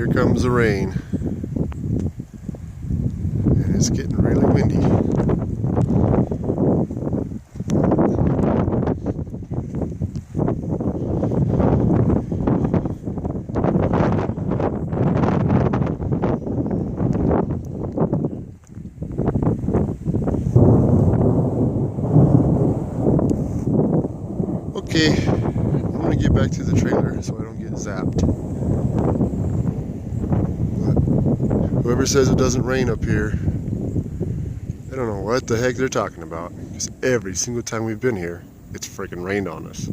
here comes the rain. And it's getting really windy. Okay, I'm gonna get back to the trailer so I don't get zapped. But whoever says it doesn't rain up here, I don't know what the heck they're talking about. Because every single time we've been here, it's freaking rained on us.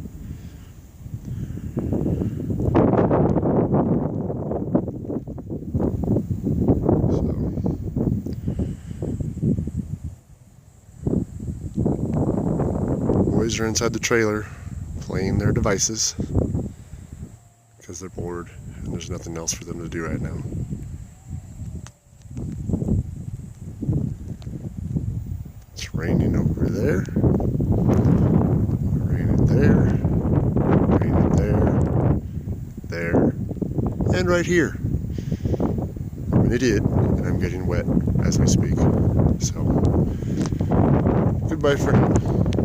Boys are inside the trailer playing their devices because they're bored and there's nothing else for them to do right now. It's raining over there, raining there, raining there, and right here. I'm an idiot and I'm getting wet as we speak. So, goodbye for now.